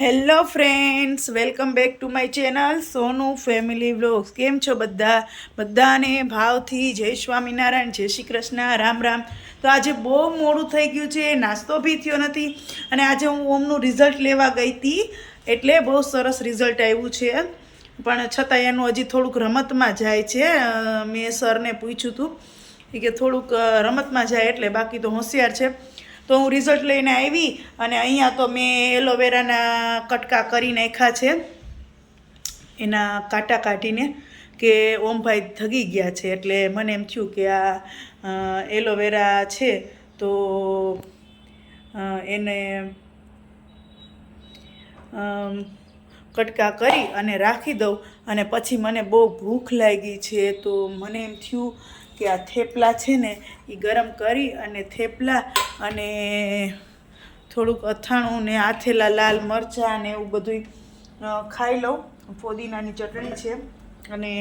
Hello friends, welcome back to my channel Sonu family vlogs. કેમ છો બધાને ભાવથી જય સ્વામિનારાયણ, જય શ્રી કૃષ્ણ, રામ રામ. તો આજે બહુ મોડું થઈ ગયું છે, નાસ્તો બી થયો નથી અને આજે હું ઓમનું રિઝલ્ટ લેવા ગઈ હતી એટલે બહુ સરસ રિઝલ્ટ આવ્યું છે. પણ છતાં એનું હજી થોડુંક રમતમાં જાય છે. મેં સરને પૂછ્યું હતું કે થોડુંક રમતમાં જાય એટલે, બાકી તો હોશિયાર છે. તો હું રિઝલ્ટ લઈને આવી અને અહીંયા તો મેં એલોવેરાના કટકા કરી નાખ્યા છે, એના કાંટા કાઢીને, કે ઓમભાઈ થગી ગયા છે એટલે મને એમ થયું કે આ એલોવેરા છે તો એને કટકા કરી અને રાખી દઉં. અને પછી મને બહુ ભૂખ લાગી છે તો મને એમ થયું કે આ થેપલા છે ને એ ગરમ કરી અને થેપલા અને થોડુંક અથાણું ને આથેલા લાલ મરચાં ને એવું બધું ખાઈ લઉં. ફોદીનાની ચટણી છે અને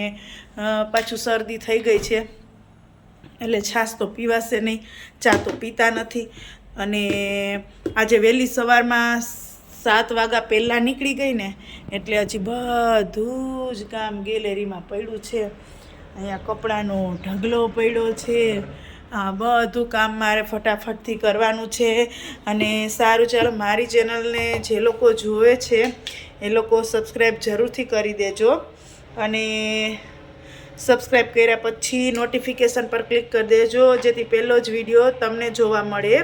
પાછું શરદી થઈ ગઈ છે એટલે છાશ તો પીવાશે નહીં, ચા તો પીતા નથી. અને આજે વહેલી સવારમાં 7 વાગ્યા પહેલાં નીકળી ગઈ ને એટલે હજી બધું જ કામ ગેલેરીમાં પડ્યું છે. અહીંયા કપડાનો ઢગલો પડ્યો છે. બધું કામ મારે ફટાફટથી કરવાનું છે. અને સારું, ચાલો, મારી ચેનલને જે લોકો જુએ છે એ લોકો સબસ્ક્રાઈબ જરૂરથી કરી દેજો. અને સબસ્ક્રાઈબ કર્યા પછી નોટિફિકેશન પર ક્લિક કરી દેજો, જેથી પહેલો જ વિડીયો તમને જોવા મળે.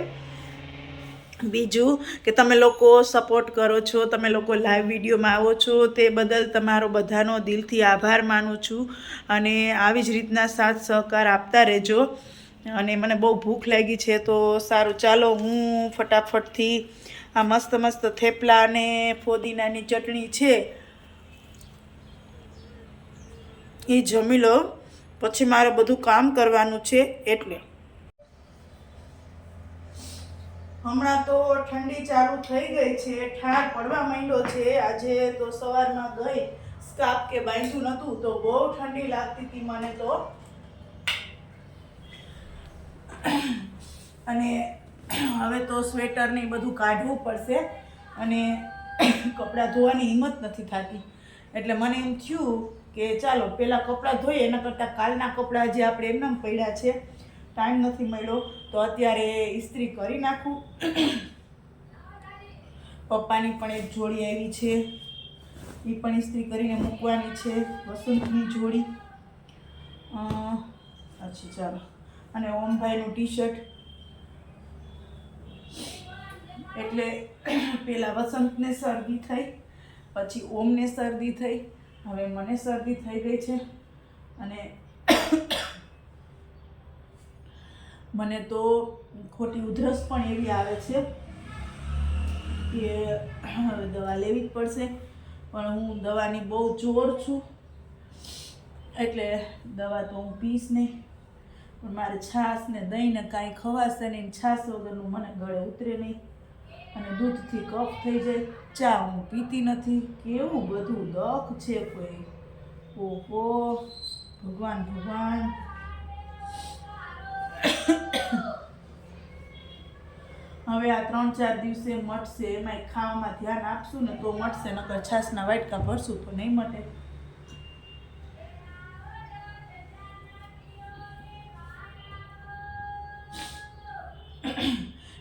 બીજું કે તમે લોકો સપોર્ટ કરો છો, તમે લોકો લાઈવ વિડીયોમાં આવો છો, તે બદલ તમારો બધાનો દિલથી આભાર માનું છું. અને આવી જ રીતના સાથ સહકાર આપતા રહેજો. અને મને બહુ ભૂખ લાગી છે તો સારું, ચાલો હું ફટાફટથી આ મસ્ત મસ્ત થેપલા અને ફોદીનાની ચટણી છે એ જમી લો, પછી મારે બધું કામ કરવાનું છે. એટલે હમણાં તો ઠંડી ચાલુ થઈ ગઈ છે, ઠાર પડવા માંડ્યો છે. આજે તો સવારમાં ગઈ, સ્કાર્ફ કે બાંધ્યું નહોતું તો બહુ ઠંડી લાગતી હતી મને તો. અને હવે તો સ્વેટર ને બધું કાઢવું પડશે અને કપડાં ધોવાની હિંમત નથી થતી. એટલે મને એમ થયું કે ચાલો પહેલાં કપડાં ધોઈએ, એના કરતાં કાલના કપડાં જે આપણે એમને પડ્યા છે, ટાઈમ નથી મળ્યો તો અત્યારે ઇસ્ત્રી કરી નાખું. પપ્પાની પણ એક જોડી આવી છે, એ પણ ઇસ્ત્રી કરીને મૂકવાની છે, વસંતની જોડી. અચ્છા, ચાલો. અને ઓમભાઈનું ટી શર્ટ, એટલે પેલા વસંતને શરદી થઈ, પછી ઓમને શરદી થઈ, હવે મને શરદી થઈ ગઈ છે. અને મને તો ખોટી ઉધરસ પણ એવી આવે છે કે હવે દવા લેવી જ પડશે. પણ હું દવાની બહુ જોર છું એટલે દવા તો હું પીશ નહીં. પણ મારે છાશ ને દહીં ને કાંઈ ખવાશે નહીં, છાશ વગરનું મને ગળે ઉતરે નહીં. અને દૂધથી કફ થઈ જાય. ચા હું પીતી નથી. કેવું બધું દખ છે કોઈ, ઓહો ભગવાન ભગવાન. હવે આ 3-4 દિવસે મટશે, એમાંય ખાવામાં ધ્યાન આપશું ને તો મટશે, નકર છાશના વાટકા ભરશું તો નહીં મટે.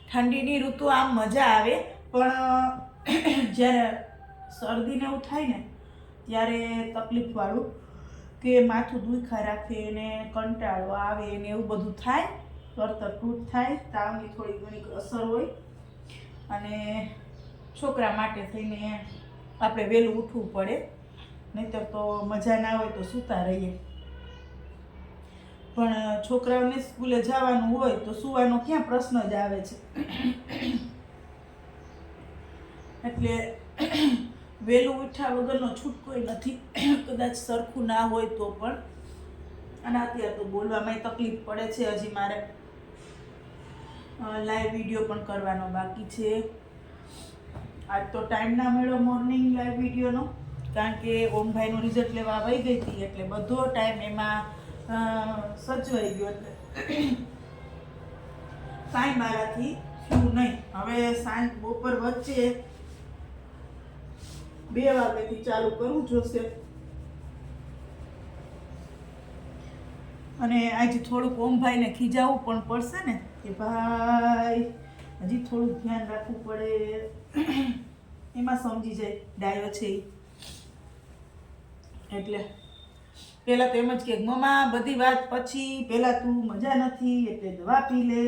ઠંડીની ઋતુ આમ મજા આવે, પણ જ્યારે શરદીને એવું થાય ને ત્યારે તકલીફવાળું, કે માથું દુખા રાખે ને કંટાળો આવે ને એવું બધું થાય, તૂટ થાય, તાવની થોડી ઘણી અસર હોય. અને છોકરા માટે થઈને આપણે વહેલું ઉઠવું પડે, નહીંતર તો મજા ના હોય તો સૂતા રહીએ. પણ છોકરાઓને સ્કૂલે જવાનું હોય તો સૂવાનો ક્યાં પ્રશ્ન જ આવે છે. એટલે વહેલું ઉઠ્યા વગરનો છૂટકોય નથી, કદાચ સરખું ના હોય તો પણ. અને અત્યારે તો બોલવામાં તકલીફ પડે છે. હજી મારે લાઈવ વિડીયો પણ કરવાનો બાકી છે. આજ તો ટાઈમ ના મળ્યો મોર્નિંગ લાઈવ વિડીયોનો, કારણ કે ઓમભાઈનું રિઝલ્ટ લેવા આવી ગઈ હતી એટલે બધો ટાઈમ એમાં સચવાઈ ગયો. એટલે કાંઈ મારાથી થયું નહીં. હવે સાંજ બપોર વચ્ચે 2 વાગ્યાથી ચાલુ કરવું જોશે. અને આજે થોડુંક ઓમભાઈને ખીજાવવું પણ પડશે ને કે ભાઈ હજી થોડુંક ધ્યાન રાખવું પડે. એમાં સમજી જાય ડાયો છે એ. એટલે પહેલાં તો એમ જ કે મમ્મા બધી વાત પછી, પહેલાં તું મજા નથી એટલે દવા પી લે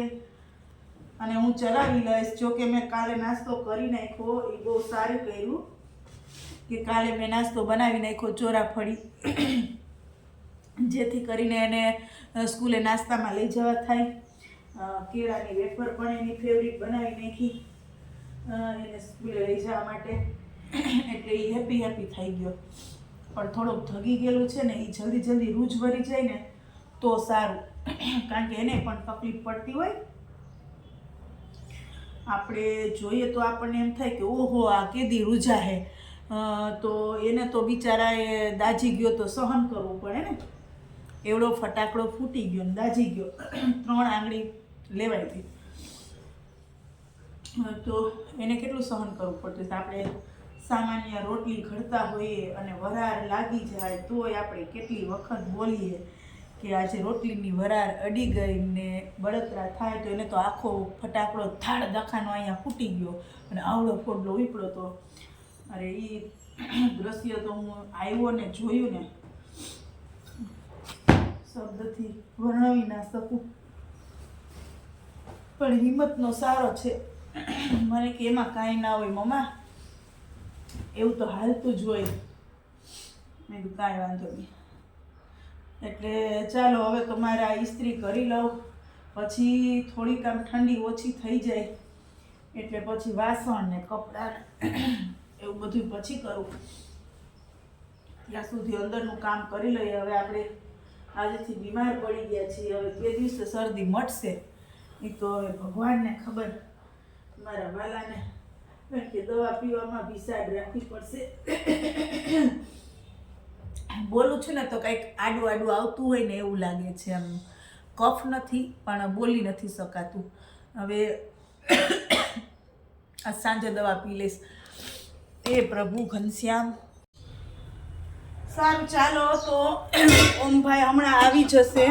અને હું ચલાવી લઈશ. જોકે મેં કાલે નાસ્તો કરી નાખ્યો, એ બહુ સારું કર્યું કે કાલે મેં નાસ્તો બનાવી નાખ્યો ચોરાફળી, જેથી કરીને એને સ્કૂલે નાસ્તામાં લઈ જવા થાય. કેળાની વેફર પણ એની ફેવરિટ બનાવી નાખી એને સ્કૂલે લઈ જવા માટે. એટલે એ હેપી થઈ ગયો. પણ થોડોક ધગી ગયેલું છે ને, એ જલ્દી રૂજ ભરી જાય ને તો સારું, કારણ કે એને પણ તકલીફ પડતી હોય. આપણે જોઈએ તો આપણને એમ થાય કે ઓહો આ કેદી રૂજા હે, તો એને તો બિચારાએ દાજી ગયો તો સહન કરવું પડે ને. એવડો ફટાકડો ફૂટી ગયો ને દાજી ગયો, 3 આંગળી લેવાઈ ગઈ, તો એને કેટલું સહન કરવું પડતું. આપણે સામાન્ય રોટલી ઘડતા હોઈએ અને વરાળ લાગી જાય તોય આપણે કેટલી વખત બોલીએ કે આજે રોટલીની વરાળ અડી ગઈ ને બળતરા થાય, તો એને તો આખો ફટાકડો થાળ દખાનો અહીંયા ફૂટી ગયો અને આવડો ફોડલો વીપડો તો. અરે એ દ્રશ્ય તો હું આવ્યો ને જોયું ને શબ્દથી વર્ણવી ના શકું. પણ હિંમતનો સારો છે. મને કે એમાં કાંઈ ના હોય મમ્મા, એવું તો હાલતું જ હોય. મેં કીધું કાંઈ વાંધો નહીં. એટલે ચાલો હવે તો મારે આ ઇસ્ત્રી કરી લઉં, પછી થોડીક આમ ઠંડી ઓછી થઈ જાય એટલે પછી વાસણ ને કપડાં એવું બધું પછી કરું. ત્યાં સુધી અંદરનું કામ કરી લઈએ. હવે આપણે આજથી બીમાર પડી ગયા છીએ, હવે 2 દિવસે શરદી મટશે એ તો હવે ભગવાનને ખબર, મારા વાલાને, કારણ કે દવા પીવામાં બી સાઈડ રાખવી પડશે. બોલું છું ને તો કંઈક આડું આવતું હોય ને એવું લાગે છે. આમ કફ નથી પણ બોલી નથી શકાતું. હવે આ સાંજે દવા પી લઈશ. એ પ્રભુ ઘનશ્યામ. સારું ચાલો, તો ઓમભાઈ હમણાં આવી જશે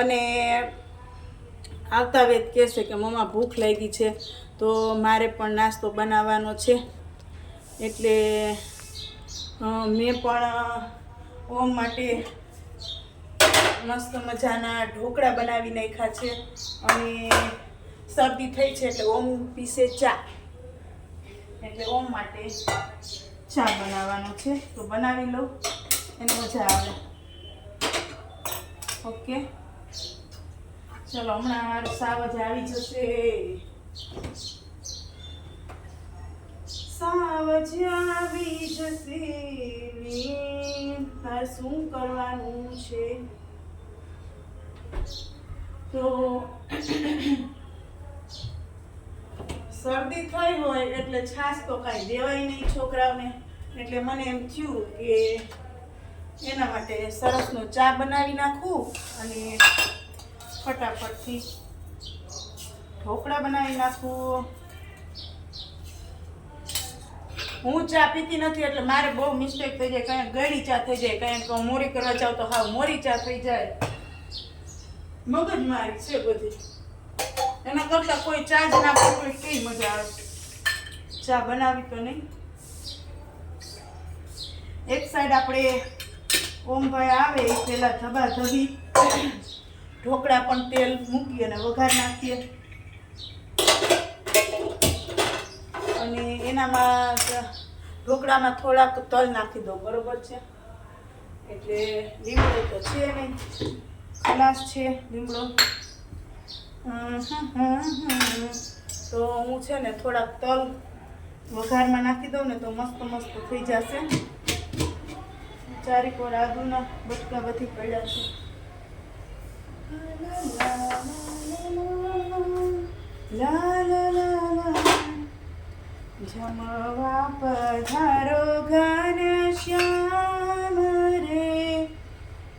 અને આવતા વેત કહેશે કે મમ્મા ભૂખ લાગી છે, તો મારે પણ નાસ્તો બનાવવાનો છે. એટલે મેં પણ ઓમ માટે મસ્ત મજાના ઢોકળા બનાવી નાખ્યા છે. અને શરદી થઈ છે એટલે ઓમ પીસે ચા, એટલે ઓમ માટે ચા બનાવવાનો છે. તો બનાવી લઉં, એને મજા આવે. ઓકે ચલો, હમણાં સાવજ આવી જશે. સાવજ આવી જશે ને તાર શું કરવાનું છે. તો શરદી થઈ હોય એટલે છાશ તો કાંઈ દેવાય નહીં છોકરાઓને. એટલે મને એમ થયું કે એના માટે સરસનો ચા બનાવી નાખું અને ફટાફટથી ઢોકળા બનાવી નાખું. હું ચા પીતી નથી એટલે મારે બહુ મિસ્ટેક થઈ જાય. કાંઈ ગળી ચા થઈ જાય, કાંઈ હું મોરી કરવા જાઉં તો હા મોરી ચા થઈ જાય. મગજમારી છે બધી. એના કરતાં કોઈ ચા જ ના પીવી કેવી મજા આવે. ચા બનાવી તો નહીં. એક સાઈડ આપણે ઓમભાઈ આવે એ પહેલાં ધબાધબી ઢોકળા પણ તેલ મૂકી અને વઘાર નાખીએ. અને એનામાં ઢોકળામાં થોડાક તલ નાખી દો, બરોબર છે. એટલે લીમડો તો છે નહીં, ખલાસ છે લીમડો. તો હું છે ને થોડાક તલ વઘારમાં નાખી દઉં ને તો મસ્ત થઈ જશે. ચારેક વાર આદુના બટકા બધી પડ્યા છે. જમવા પધારો ઘનશ્યામ રે,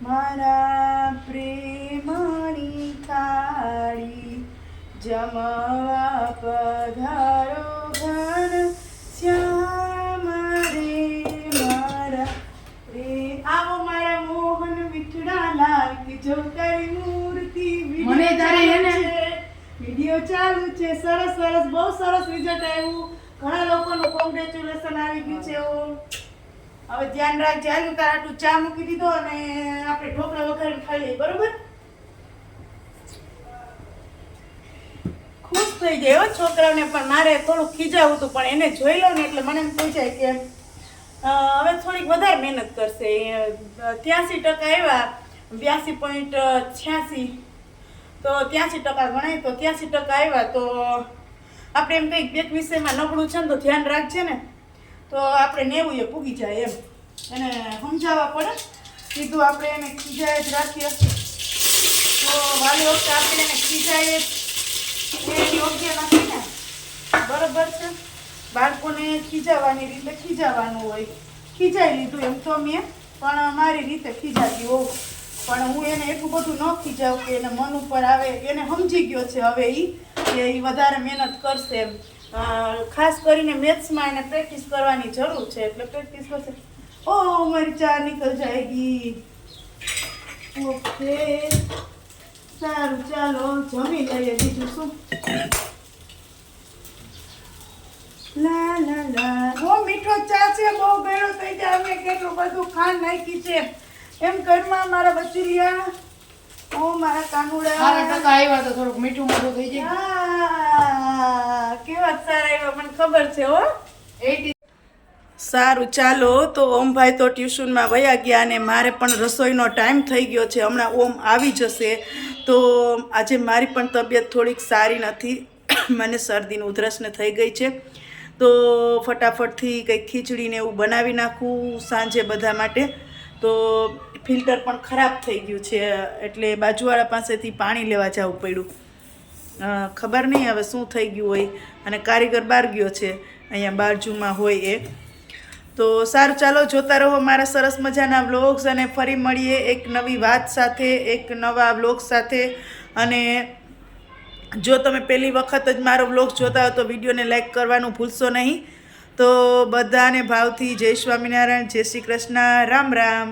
મારા પ્રેમની થાળી. જમવા પધારો ઘનશ્યામ રે, ચાલુ છે. સરસ સરસ, બહુ સરસ રિઝલ્ટ આવ્યું. ઘણા લોકોનું કોંગ્રેચ્યુલેશન આવી ગયું છે. હવે ધ્યાન રાખજે. હાલ તાર આટલું ચા મૂકી દીધો અને આપણે ઢોકળા વઘારીને ખાઈ લઈએ, બરોબર? ખુશ થઈ જાય હો છોકરાઓને. પણ મારે થોડું ખીજાવું હતું, પણ એને જોઈ લો ને એટલે મને એમ થઈ જાય કે હવે થોડીક વધારે મહેનત કરશે. 83% આવ્યા, 82.86, તો 83% ગણાય તો 83% આવ્યા. તો આપણે એમ કંઈક એક વિષયમાં નબળું છે ને તો ધ્યાન રાખજે ને, તો આપણે 90 પૂગી જાય એમ. એને સમજાવવા પડે. કીધું આપણે એને ખીજાય જ રાખીએ તો વાલી વખતે આપણે એને ખીજાય જ એ યોગ્ય નથી ને, બરોબર છે? બાળકોને ખીજાવવાની રીતે ખીજાવાનું હોય. ખીજાઈ લીધું એમ તો મેં, પણ મારી રીતે ખીજાતી હોઉં. પણ હું એને એટલું બધું ન ખીજાવું કે એને મન ઉપર આવે. એને સમજી ગયો છે હવે કે એ વધારે મહેનત કરશે એમ. ખાસ કરીને મેથ્સમાં એને પ્રેક્ટિસ કરવાની જરૂર છે, એટલે પ્રેક્ટિસ કરશે. ઓ મારી ચા નીકળ જાયગી. ઓકે સારું, ચાલો જમી લઈએ. બીજું શું? લા લા લા. બહુ મીઠો ચા છે, બહુ ગળ્યો થઈ જાય. અમે કેટલું બધું ખાંડ નાખી છે એમ ઘરમાં મારા બચુલિયા. ઓ મારા કાનુડા. આવ્યા તો થોડુંક મીઠું મોઢું થઈ જાય. કેવા સારા આવ્યા મને ખબર છે હો. સારું ચાલો, તો ઓમભાઈ તો ટ્યુશનમાં વયા ગયા અને મારે પણ રસોઈનો ટાઈમ થઈ ગયો છે. હમણાં ઓમ આવી જશે. તો આજે મારી પણ તબિયત થોડીક સારી નથી. મને શરદીને ઉધરસને થઈ ગઈ છે. તો ફટાફટથી કંઈક ખીચડીને એવું બનાવી નાખું સાંજે બધા માટે. તો ફિલ્ટર પણ ખરાબ થઈ ગયું છે, એટલે બાજુવાળા પાસેથી પાણી લેવા જવું પડ્યું. ખબર નહીં હવે શું થઈ ગયું હોય. અને કારીગર બહાર ગયો છે, અહીંયા બાજુમાં હોય એ. તો સારું ચાલો, જોતા રહો મારા સરસ મજાના વ્લોગ્સ, અને ફરી મળીએ એક નવી વાત સાથે, એક નવા વ્લોગ સાથે. અને જો તમે પહેલી વખત જ મારો વ્લોગ જોતા હો તો વિડીયોને લાઈક કરવાનું ભૂલશો નહીં. તો બધાને ભાવથી જય સ્વામિનારાયણ, જય શ્રી કૃષ્ણ, રામ રામ.